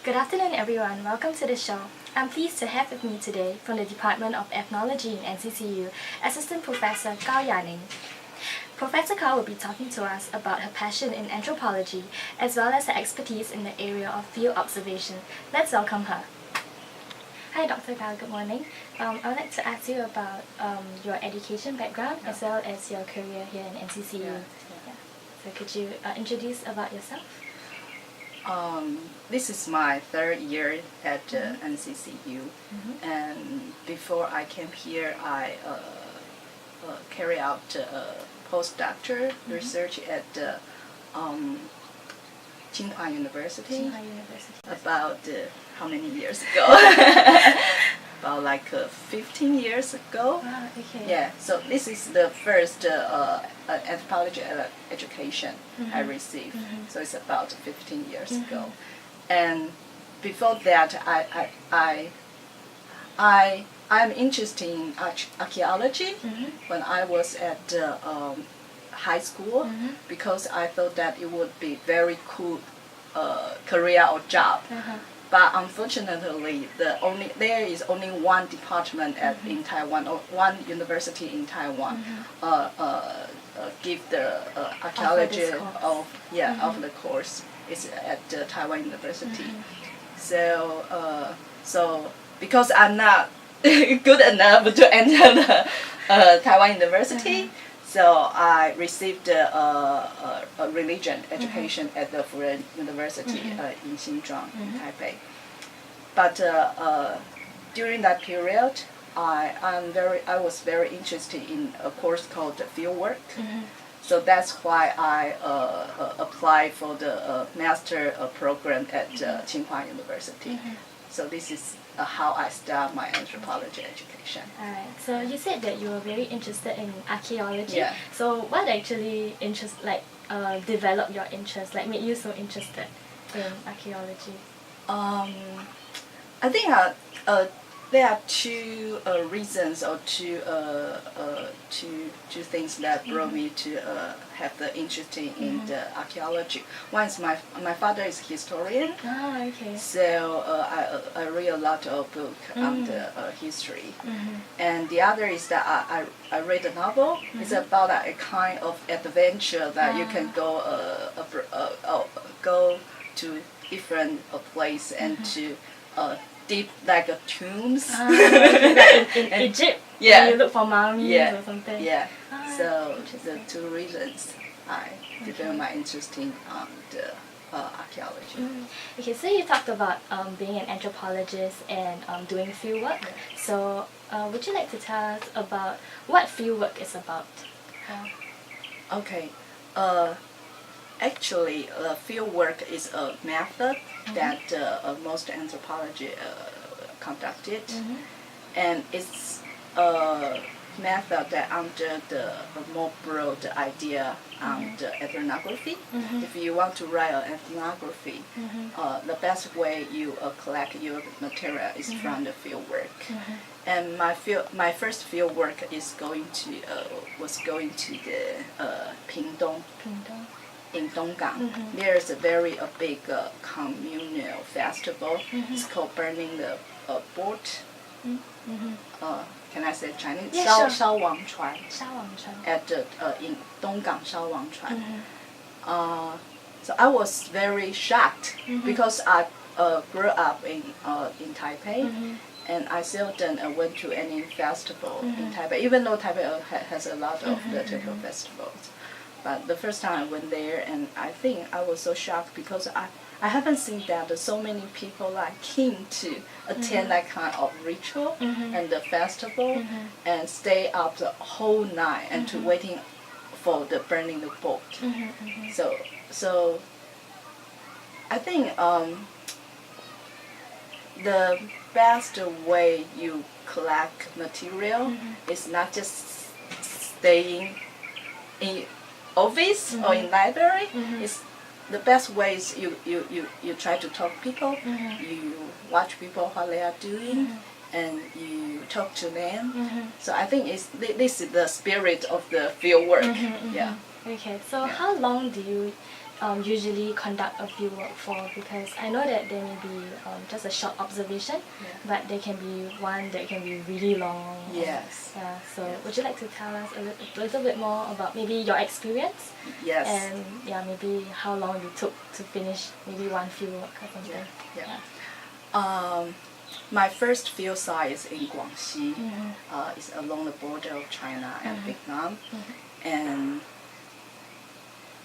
Good afternoon, everyone. Welcome to the show. I'm pleased to have with me today from the Department of Ethnology in NCCU, Assistant Professor Ya-Ning. Professor Kao will be talking to us about her passion in anthropology as well as her expertise in the area of field observation. Let's welcome her. Hi, Dr. Kao. Good morning. I would like to ask you about your education background as well as your career here in NCCU. Yeah. So could you introduce about yourself? This is my third year at NCCU, and before I came here, I carried out postdoctoral research at Tsinghua University. About how many years ago? About like 15 years ago. Ah, okay. Yeah, so this is the first anthropology education I received. So it's about 15 years ago. And before that, I'm interested in archaeology when I was at high school because I thought that it would be very cool career or job. But unfortunately, there is only one department in Taiwan, or one university in Taiwan, give the archaeology of the course. It's at Taiwan University. So because I'm not good enough to enter the Taiwan University, so I received a religion education at the Fieldwork University in Xinjiang, in Taipei. But during that period, I was very interested in a course called Fieldwork. So that's why I applied for the master program at Tsinghua University. So this is how I start my anthropology education. Alright, so you said that you were very interested in archaeology. Yeah. So what actually developed your interest, like made you so interested in archaeology? I think there are two reasons or two things that brought me to have the interest in the archaeology. One is my father is a historian. Ah, okay. So I read a lot of books on the history. And the other is that I read a novel. It's about a kind of adventure that you can go to different place and to deep like tombs. Like in Egypt, yeah, you look for mummies or something. Yeah. So the two reasons I developed my interest in the archaeology. Okay, so you talked about being an anthropologist and doing fieldwork. So would you like to tell us about what fieldwork is about? Okay. Actually, fieldwork is a method that most anthropology conducted, and it's a method that under the more broad idea on the ethnography. If you want to write an ethnography, the best way you collect your material is from the fieldwork. And my first fieldwork was going to the Pingdong. In Donggang, there's a very big communal festival. It's called Burning the Boat. Can I say Chinese? Yeah, Shao Wang Chuan. At in Donggang Shao Wang Chuan. So I was very shocked because I grew up in Taipei. And I seldom went to any festival in Taipei, even though Taipei has a lot of the temple festivals. But the first time I went there, and I think I was so shocked because I haven't seen that so many people like came to attend that kind of ritual and the festival and stay up the whole night and to waiting for the burning the boat. So I think the best way you collect material is not just staying in office or in library. It's the best way is you try to talk to people, you watch people what they are doing, and you talk to them. So I think this is the spirit of the field work. Yeah. Okay, so how long do you usually conduct a fieldwork for? Because I know that there may be just a short observation, but there can be one that can be really long. Yes. Yeah. So would you like to tell us a little bit more about maybe your experience? Yes. And maybe how long you took to finish maybe one fieldwork or something. My first field site is in Guangxi. It's along the border of China and Vietnam. And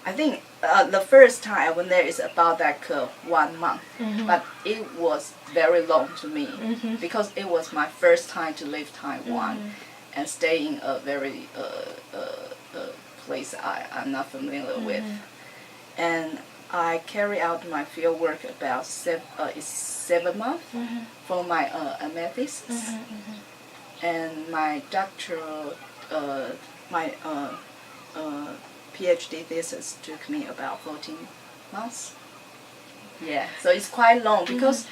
I think the first time I went there is about like 1 month, but it was very long to me because it was my first time to leave Taiwan and stay in a very place I'm not familiar with. And I carry out my field work about 7 months for my amethysts, and my doctoral, my PhD thesis took me about 14 months. Yeah, so it's quite long because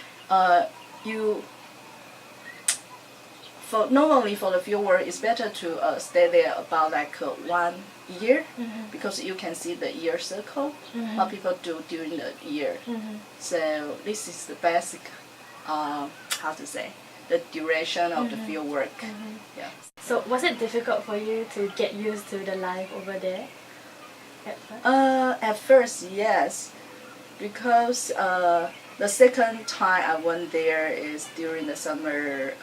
normally for the field work, it's better to stay there about like 1 year because you can see the year circle, what people do during the year. So this is the basic, how to say, the duration of the field work. Yeah. So was it difficult for you to get used to the life over there? At first, yes, because the second time I went there is during the summer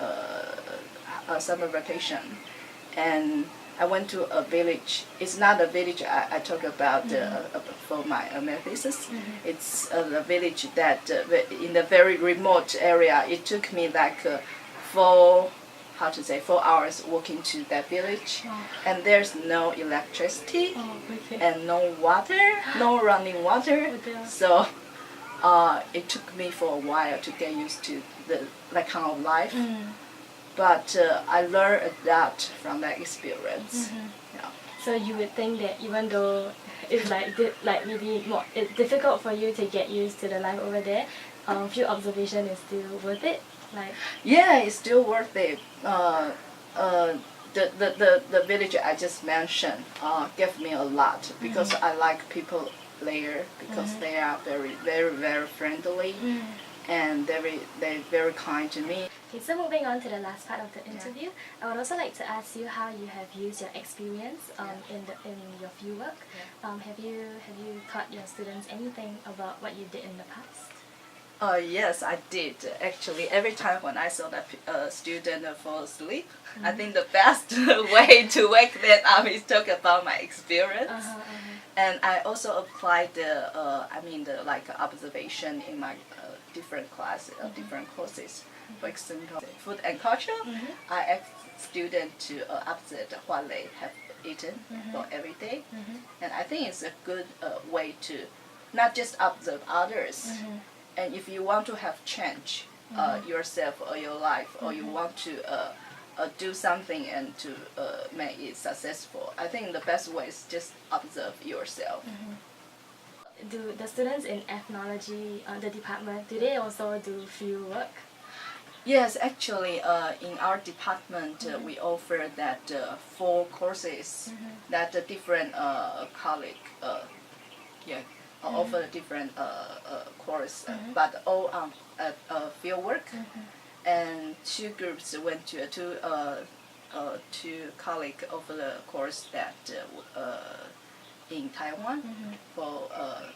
vacation, and I went to a village. It's not a village I talk about for my amethysts. It's a village that in a very remote area. It took me like 4 hours walking to that village, and there's no electricity and no water, no running water. So it took me for a while to get used to that kind of life. But I learned a lot from that experience. Yeah. So you would think that even though it's maybe more it's difficult for you to get used to the life over there, field observation is still worth it. Yeah, it's still worth it. The village I just mentioned gave me a lot because I like people there because they are very, very, very friendly. And they're very kind to me. Okay, so moving on to the last part of the interview, I would also like to ask you how you have used your experience in your fieldwork. Have you taught your students anything about what you did in the past? Yes, I did. Actually, every time when I saw that student fall asleep, I think the best way to wake them up is talk about my experience. And I also applied the observation in my different classes, different courses. For example, food and culture, I ask students to observe what they have eaten for every day. And I think it's a good way to not just observe others. And if you want to have change yourself or your life, or you want to do something and to make it successful, I think the best way is just observe yourself. Do the students in ethnology, the department, do they also do field work? Yes, actually, in our department, we offer that 4 courses that the different colleagues offer different course, but all on field work. And 2 groups went to 2 colleagues offer the course that in Taiwan, for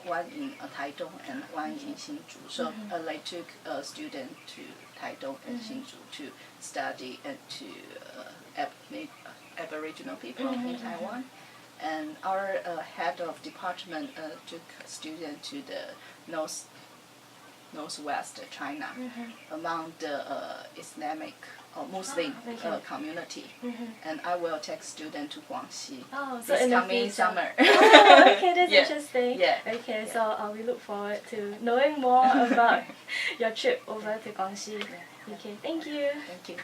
one in Taitung and one in Hsinchu. So they took a student to Taitung and Hsinchu to study and to meet Aboriginal people in Taiwan. And our head of department took a student to the northwest China, among the Islamic or Muslim community. And I will take student to Guangxi this coming summer. Okay, that's Yeah. interesting. Yeah. Okay, so we look forward to knowing more about your trip over to Guangxi. Okay, thank you. Thank you.